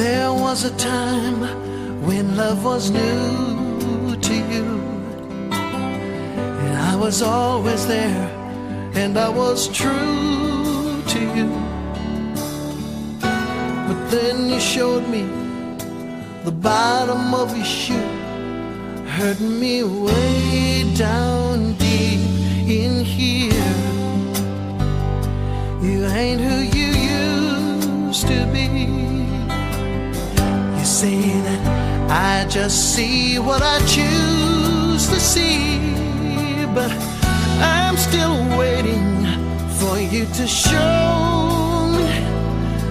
There was a time when love was new to you, and I was always there, and I was true to you. But then you showed me the bottom of your shoe, hurt me way down deep in here. You ain't who you used to be. You say that I just see what I choose to see, but I'm still waiting for you to show me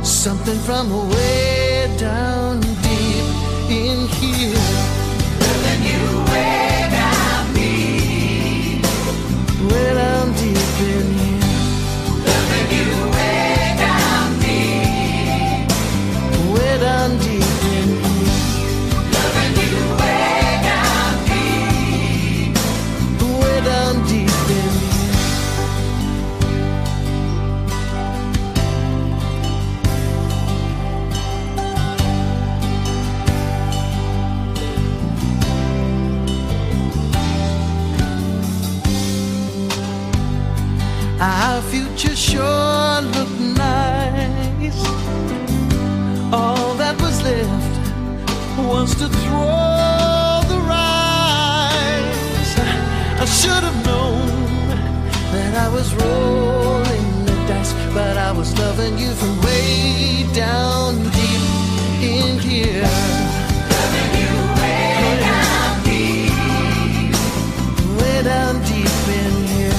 something from way down deep in here. Loving you way down deep, way down deep in here. Loving you way down deep, way down deep in here. Loving you way down deep, way down deep in here. Our future sure looked nice. All that was left was to throw the rice. I should have known that I was rolling the dice, but I was loving you from way down deep in here. loving you way down deep, way down deep in here.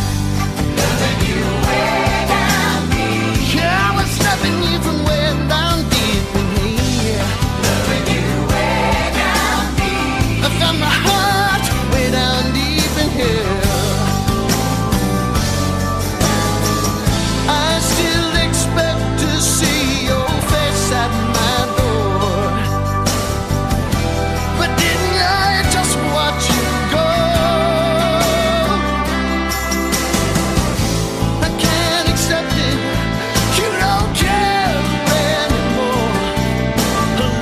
loving you way down deep, Yeah, I was loving you from way down deep in here. loving you way down deep, I found my heart way down deep in here. I still expect to see your face at my door, but didn't I just watch you go? I can't accept it. You don't care anymore.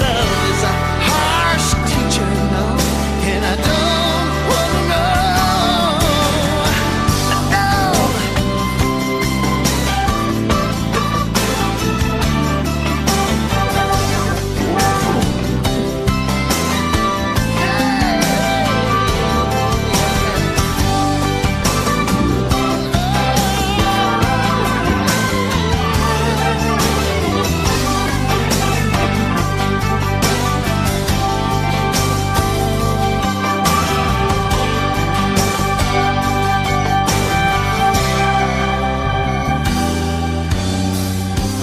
Love is a harsh teacher now, and I don't wanna know. No.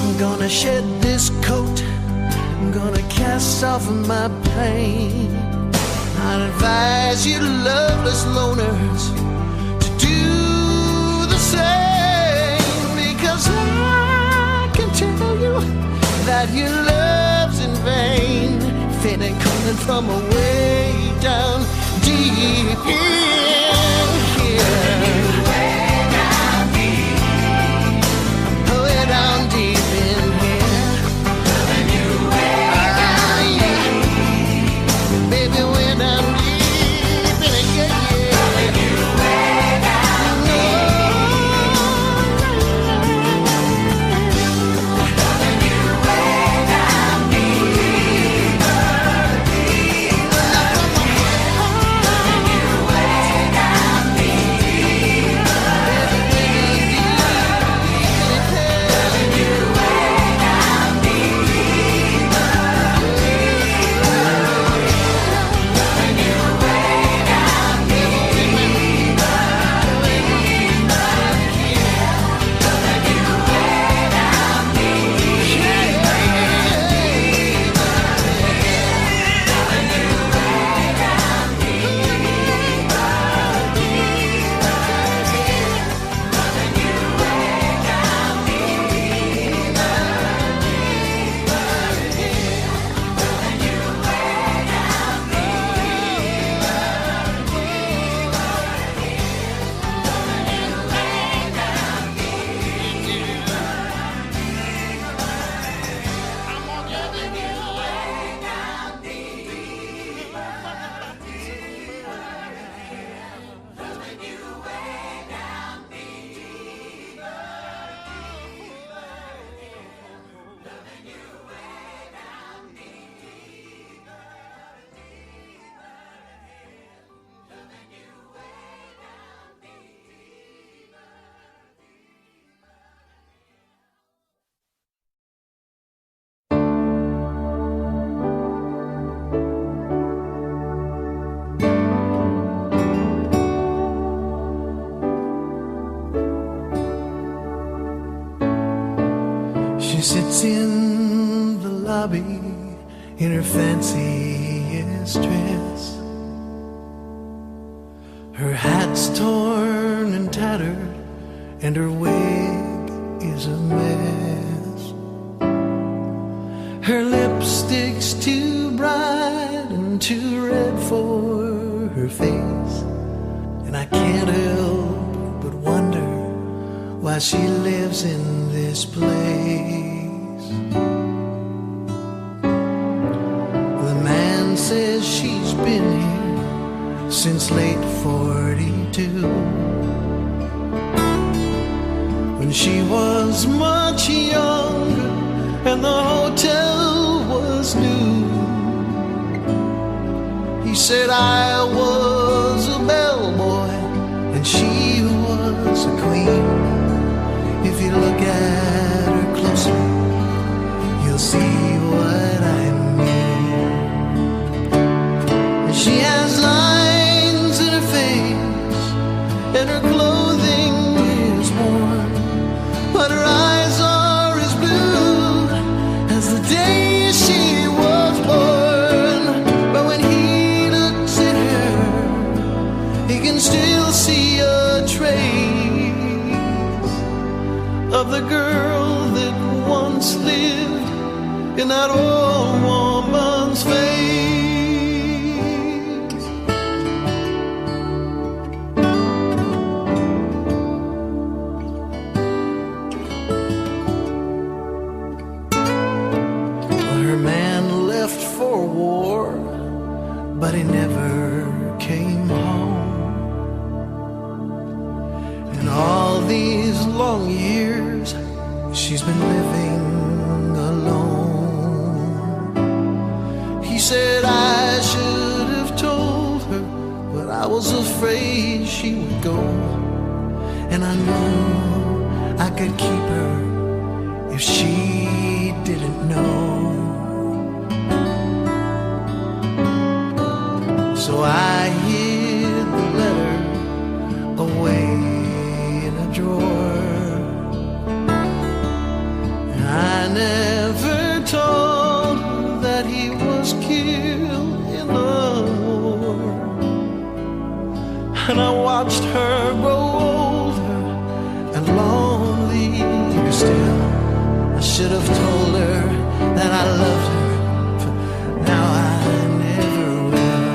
I'm gonna shed this coat, I'm gonna cast off my pain. I'd advise you loveless loners to do the same, because I can tell you that your love's in vain, if it ain't coming from way down deep in here. way down deep, Way down deep in here. loving you way Ah, yeah. Baby, way down deep in here. loving you way down loving you way down deeper, deeper, loving you way down deep. She sits in the lobby in her fanciest dress. Her hat's torn and tattered, and her wig is a mess. Her lipstick's too bright and too red for her face, and I can't help but wonder why she lives in this place. The man says she's been here since late 42, when she was much younger and the hotel was new. He said I was a bellboy and she was a queen. If you look at her closer, you'll see what I mean. She has lines in her face and her clothing is worn, but her eyes are as blue as the day she was born. But when he looks at her, he can still see a trace of the girl that once lived in that old woman's face. Her man left for war, but he never came home. And all these long years she's been living alone. He said I should have told her, but I was afraid she would go. And I know I could keep her if she didn't know. So I hid the letter away in a drawer. I never told her that he was killed in the war. And I watched her grow older and lonelier still. I should have told her that I loved her, but now I never will.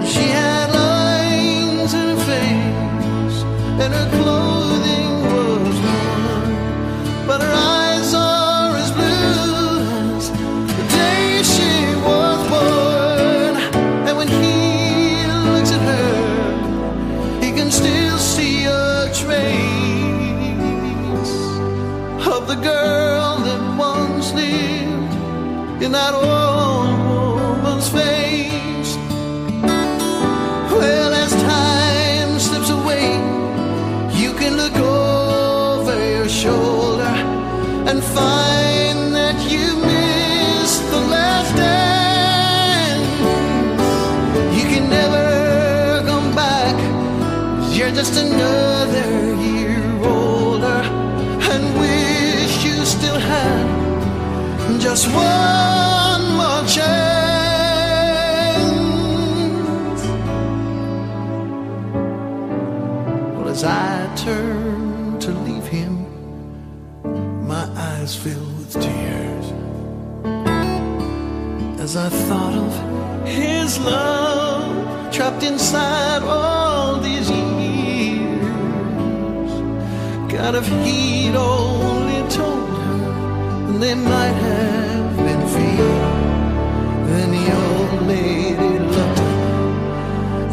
She had lines in her face and her clothing was worn, but her eyes are as blue as the day she was born. And when he looks at her, he can still see a trace of the girl that once lived in that old woman's face. Well, as time slips away, you can look over your shoulder and find that you missed the last dance. You can never come back, 'cause you're just another year older, and wish you still had just one more chance. Well, as I turn to leave him, my eyes fill with tears as I thought of his love trapped inside all these years. God, if he'd only told her, then they might have been free. Then the old lady looked up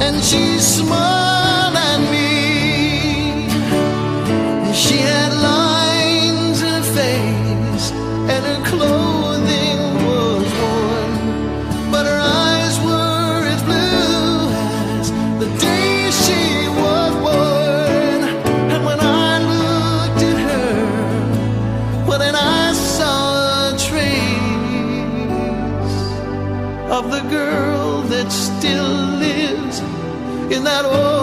and she smiled at me. She had lines in her face and her clothing was worn, but her eyes were as blue as the day she was born. And when I looked at her, well, then I saw a trace of the girl that still lives in that old